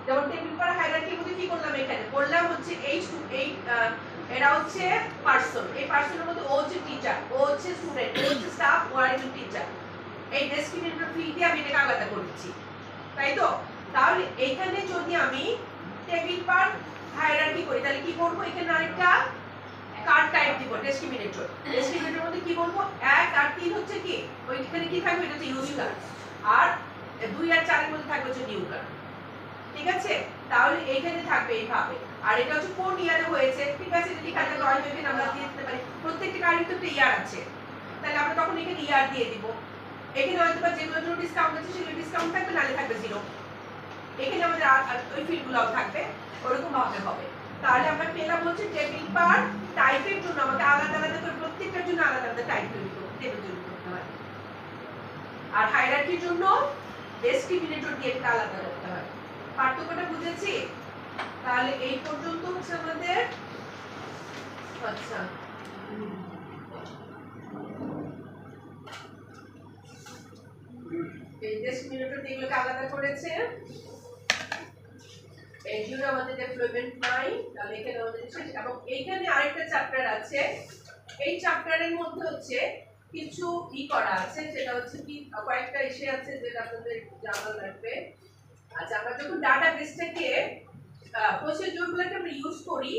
যেমন টেবিল পার হায়ারার্কির মধ্যে কি করলাম এখানে বললাম হচ্ছে এই এরা হচ্ছে পার্সন, এই পার্সনের মধ্যে ও হচ্ছে টিচার, ও হচ্ছে স্টুডেন্ট, ও হচ্ছে স্টাফ, ও আর একজন টিচার। এই ডেসক্রিমিনেটর ফিল দিয়ে আমি এটাকে আলাদা করছি, তাই তো? তাহলে এইখানে যদি আমি টেবিল পার হায়ারার্কি করি তাহলে কি করব, এখানে আরেকটা কার টাইপ দিব ডেসক্রিমিনেটর। ডেসক্রিমিনেটরের মধ্যে কি বলবো, 1 আর 3 হচ্ছে কি ওইখানে কি থাকবে, এটা হচ্ছে ইউজকার, আর 2 আর 4 এর মধ্যে থাকবে হচ্ছে নিউকার। ঠিক আছে, তাহলে এইখানে থাকবে এইভাবে। আর এটা হচ্ছে কোন ইয়ারে হয়েছে, ঠিক আছে, এটা লেখা থাকবে রয়্যাল নেভি আমরা দিয়ে দিতে পারি, প্রত্যেকটা কারের তো একটা ইয়ার আছে, তাহলে আমরা তখন এখানে ইয়ার দিয়ে দিব। এখানে হয়তো বা যেগুলোর জন্য ডিসকাউন্ট আছে সেগুলো ডিসকাউন্ট থাকবে, নালে থাকবে 0। এখানে আমাদের ওই ফিল্ডগুলো থাকবে, ওরকম ভাবে হবে। তাহলে আমরা পেলাম হচ্ছে টেবিল পার টাইপের জন্য আমাকে আলাদা আলাদা করে প্রত্যেকটার জন্য আলাদা আলাদা টাইপ তৈরি করতে টেবিল তৈরি করতে হয়, আর হায়ারার্কির জন্য ডেসক্রিমিনেটর দিয়ে একটা আলাদা করতে হয়। পার্থক্যটা বুঝেছি? তাহলে এই পর্যন্ত হচ্ছে আমাদের। আচ্ছা, এই ডেসক্রিমিনেটর এগুলোকে আলাদা করেছে, এই জন্য আমাদের ডেভেলপমেন্ট নাই, তাহলে এখানে আমাদের শেষ। এবং এইখানে আরেকটা চ্যাপ্টার আছে, এই চ্যাপ্টারের মধ্যে হচ্ছে কিছু করা আছে, সেটা হচ্ছে কি কয়েকটা এসে আছে যেটা আপনাদের জানা লাগবে। আচ্ছা, আমরা যখন ডাটাবেসটাকে প্রসিডিউরগুলোকে আমরা ইউজ করি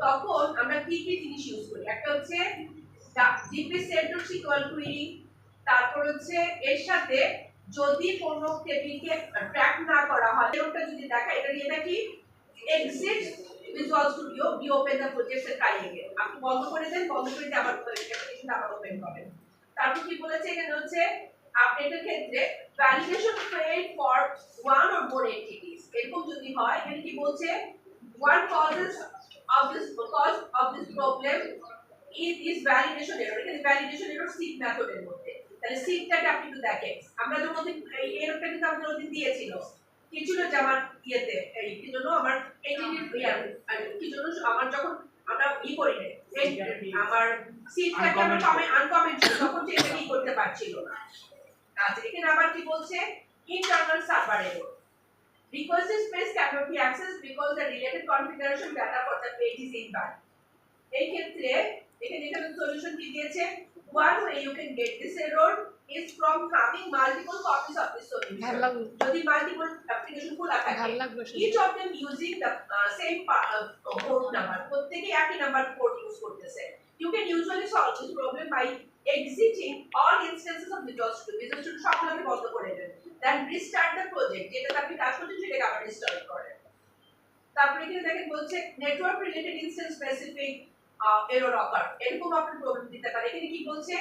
তখন আমরা কি কি জিনিস ইউজ করি, একটা হচ্ছে ডিপি সেন্টার সিকোয়াল কুইরি, তারপর হচ্ছে এর সাথে যদি কোনো টেবিলকে ট্র্যাক না করা হয় এরকমটা যদি দেখা, এটা দিয়ে দেখি এক্সিট ভিজুয়াল স্টুডিও বি ওপেন দ্য প্রজেক্ট এর ট্রাই এগেন, আপনি বন্ধ করে দেন, বন্ধ করে দিয়ে আবার অ্যাপ্লিকেশন আবার ওপেন করেন। তারপর কি বলেছে এখানে হচ্ছে আপডেটের ক্ষেত্রে validation fail for one or more entities, এরকম যদি হয় এখানে কি বলছে what causes of this problem is validation error, এখানে ভ্যালিডেশন এরর সিট মেথডের মধ্যে। তাহলে সিটটাকে আপনি একটু দেখেন, আমরা যে মধ্যে এই এররটা কিন্তু আমাদের ওদিন দিয়েছিল কি ছিল যে আমার ইয়েতে এই কি জন্য আমার এন্টিটি কি জন্য আমার যখন আমরা করি না আমার সিটটাকে আমরা আনকমেন্ট ছিল তখন যে এটা কি করতে পারছিল না। আচ্ছা, এখানে আবার কি বলছে internal server error, requested space cannot be accessed because the related configuration data for the page is invalid. এই ক্ষেত্রে এখানে সলিউশন কি দিয়েছে, one way you can get this error is from having multiple copies of this solution, যদি multiple application খোলা থাকে each of them using the same port number, প্রত্যেকই একই number port use করতেছে, you can usually solve this problem by exiting all instances of Visual Studio সবগুলোকে বন্ধ করে দেন, then restart the project, যেটা আপনি কাজ করছেন সেটাকে আবার রিস্টার্ট করেন। তারপরে এখানে দেখেন বলছে network related instance specific error occur, এরকম আপনার প্রবলেম দিতে পারে। এখানে কি বলছে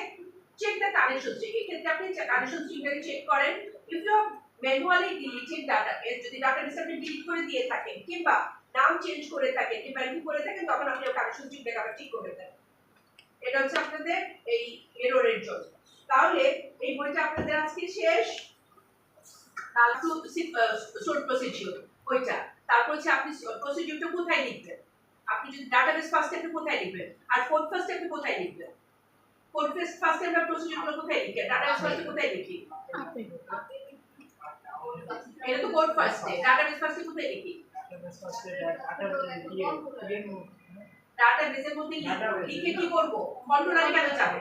চেক দ্য কানেকশন স্ট্রিং, এই ক্ষেত্রে আপনি কানেকশন স্ট্রিংটাকে চেক করেন, if you manually deleted data, যদি ডাটাবেস আপনি ডিলিট করে দিয়ে থাকেন কিংবা নাম চেঞ্জ করে থাকেন কিংবা কি করে থাকেন তখন আপনি কানেকশন স্ট্রিংটাকে আবার ঠিক করে দেন। এটা হচ্ছে আপনাদের এই এররের জন্য। তাহলে এই বইটা আপনাদের আজকে শেষ, শর্ট প্রসিডিউর ওইটা। তারপর হচ্ছে আপনি প্রসিডিউরটা কোথায় লিখবেন, আপনি যদি ডাটাবেস ফার্স্ট স্টেপে কোথায় লিখবেন আর কোড ফার্স্ট স্টেপে কোথায় লিখবেন, কোড ফার্স্ট স্টেপে আমরা প্রসিডিউরগুলো কোথায় লিখি, ডাটাবেস ফার্স্টে কোথায় লিখি, এটা তো কোড ফার্স্টে, ডাটাবেস ফার্স্টে কোথায় লিখি, ডাটাবেসের মধ্যে লিখে কি করব, কন্ট্রোলারে কেন যাব,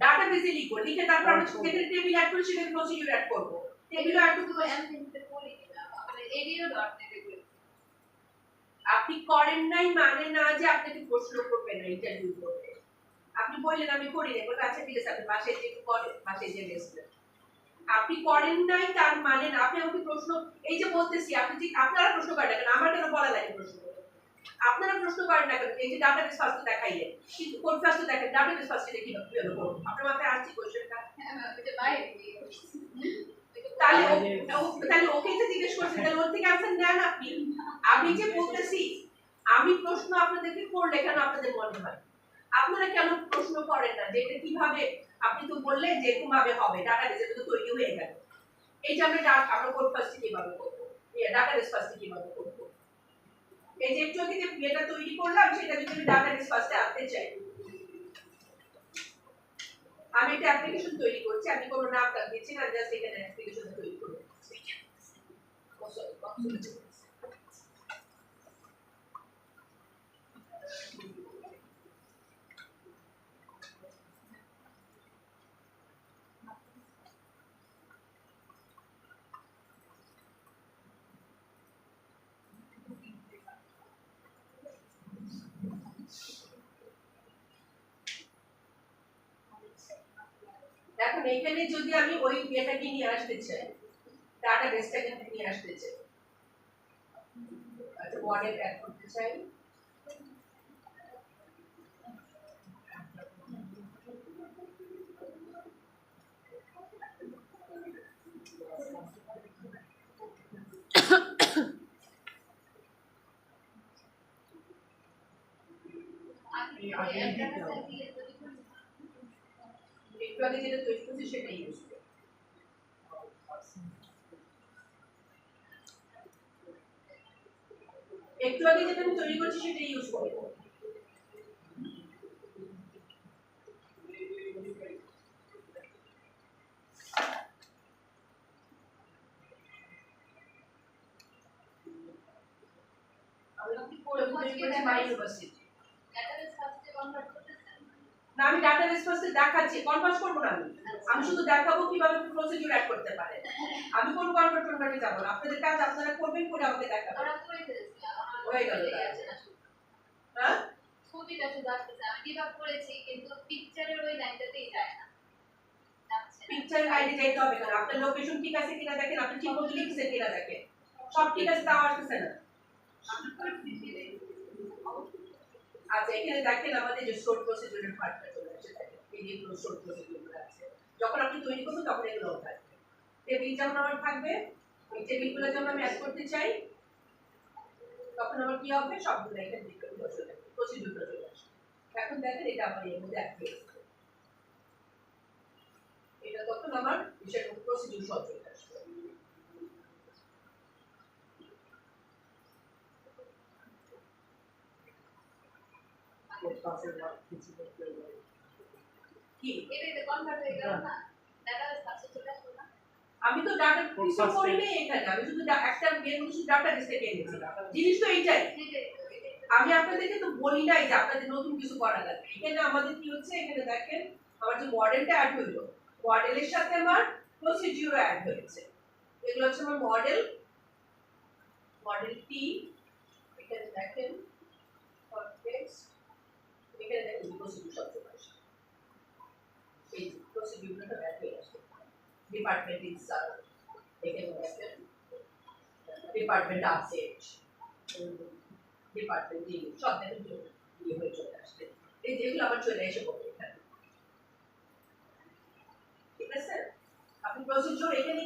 ডাটাবেসে লিখব, লিখে তারপর আমরা সেখানে টেবিল অ্যাড করে সেখানে প্রসিডিউর অ্যাড করব, টেবিল অ্যাড করব আপনি করেন নাই মানে না যে আপনাকে প্রশ্ন করবেন না ইন্টারভিউ করতে, আপনি বললেন আমি করি না, বলতে আচ্ছা ঠিক আছে আপনি বাসায় যে করেন বাসায় যে রেস্ট, আপনি করেন নাই তার মানে না আপনি আমাকে প্রশ্ন, এই যে বলতেছি আপনি ঠিক আপনারা প্রশ্ন করেন না কেন, আমার কেন বলা লাগে প্রশ্ন, আপনারা প্রশ্ন করেন না কেন, এই যে ডাটাবেস ফার্স্ট দেখাইলেন কিন্তু কোড ফার্স্ট দেখেন ডাটাবেস ফার্স্ট এটা কিভাবে করব, আপনার মাথায় আসছে কোশ্চেনটা, তাহলে ওকে যে জিজ্ঞেস করছেন তাহলে ওর থেকে आंसर নেন আপনি, আমি যে বলতেছি আমি প্রশ্ন আপনাদেরকে করলে কেন আপনাদের মনে হয়, আপনারা কেন প্রশ্ন করেন না যে এটা কিভাবে, আপনি তো বললেন যে এরকম ভাবে হবে, ডাটাবেস তো তৈরি হয়ে গেল, এই যে আমরা কোড ফার্স্ট কিভাবে করব, এই ডাটাবেস ফার্স্ট কিভাবে করব, এই যে একটু আগে যে এটা তৈরি করলাম সেটা যদি আমি ডাটাবেস ফার্স্টে আনতে চাই, আমি একটা অ্যাপ্লিকেশন তৈরি করছি, আমি কোনো নাম দিচ্ছি না, জাস্ট এখানে অ্যাপ্লিকেশন তৈরি করে দিচ্ছি। এখন এখানে যদি আমি ওই ইয়েটাকে নিয়ে আসতে চাই, ডাটা বেসটাকে নিয়ে আসতে চাই, আচ্ছা মডেল অ্যাড করতে চাই, একটু আগে যেটা তৈরি করছি সেটাই ইউজ করি। একটু আগে যেটা আমি তৈরি করছি সেটাই ইউজ করবো। না আমি ডাটা রেসপন্সে দেখাচ্ছি, কনভার্ট করব না আমি শুধু দেখাবো কিভাবে প্রসিডিউর অ্যাড করতে পারে। আমি কোন কনভার্ট করতে যাব না, আপনাদের কাজ আপনারা করবেন, করে আমাকে দেখাবেন। ওরা করে ফেলেছে হয়ে গেল। হ্যাঁ ছবিটা শুধু আসছে, আমি ডিবাগ করেছি কিন্তু পিকচারের ওই লাইনটাতেই যায় না। পিকচার লাইনে যাইতে হবে কারণ আপনার লোকেশন ঠিক আছে কিনা দেখেন, আপনি ঠিক মতো লিখছেন কিনা দেখেন, সব ঠিক আছে তাও আসছে না। আচ্ছা এখানে দেখেন আমাদের যে শর্ট প্রসিডিউরের পার্টটা চলে আসছে, দেখেন এই যে শর্ট প্রসিডিউর আছে, যখন আপনি তৈরি করবেন তখন এগুলো থাকবে। টেবিল যেমন আমার থাকবে, ওই টেবিলগুলো যখন আমি অ্যাড করতে চাই তখন আমার কি হবে, সবগুলো এখানে দেখতে চলে আসবে, প্রসিডিউরটা চলে আসবে। এখন দেখেন এটা আমার এর মধ্যে অ্যাড হয়ে গেছে, এটা তখন আমার বিষয়ের মধ্যে প্রসিডিউর সব চলে আসবে। আমি তো ডাটা কিছু করিনি এখানে, আমি শুধু একটা মেন শুধু ডাটা বেস থেকে এনেছি, জিনিস তো এইটাই। আমি আপনাদেরকে তো বলি নাই যে আপনাদের নতুন কিছু করা লাগবে। এখানে আমাদের কি হচ্ছে, এখানে দেখেন আমার যে মডেলটা অ্যাড হইলো, মডেলের সাথে আমার প্রসিডিউর অ্যাড হয়েছে। এগুলো হচ্ছে আমার মডেল, মডেল টি, এখানে দেখেন কনটেক্সট, এখানে দেখেন প্রসিডিউর সব চলে আসে, এই প্রসিডিউরটা অ্যাড হয়ে আসে। ডিপার্টমেন্ট ইনসার্ট, এখানে দেখেন ডিপার্টমেন্ট আপডেট, ডিপার্টমেন্ট সব দেখেন ইয়ে হয়ে চলে আসবে। এই যেগুলো আবার চলে এসে পড়বে এখানে, ঠিক আছে। আপনি প্রসিডিউর এখানে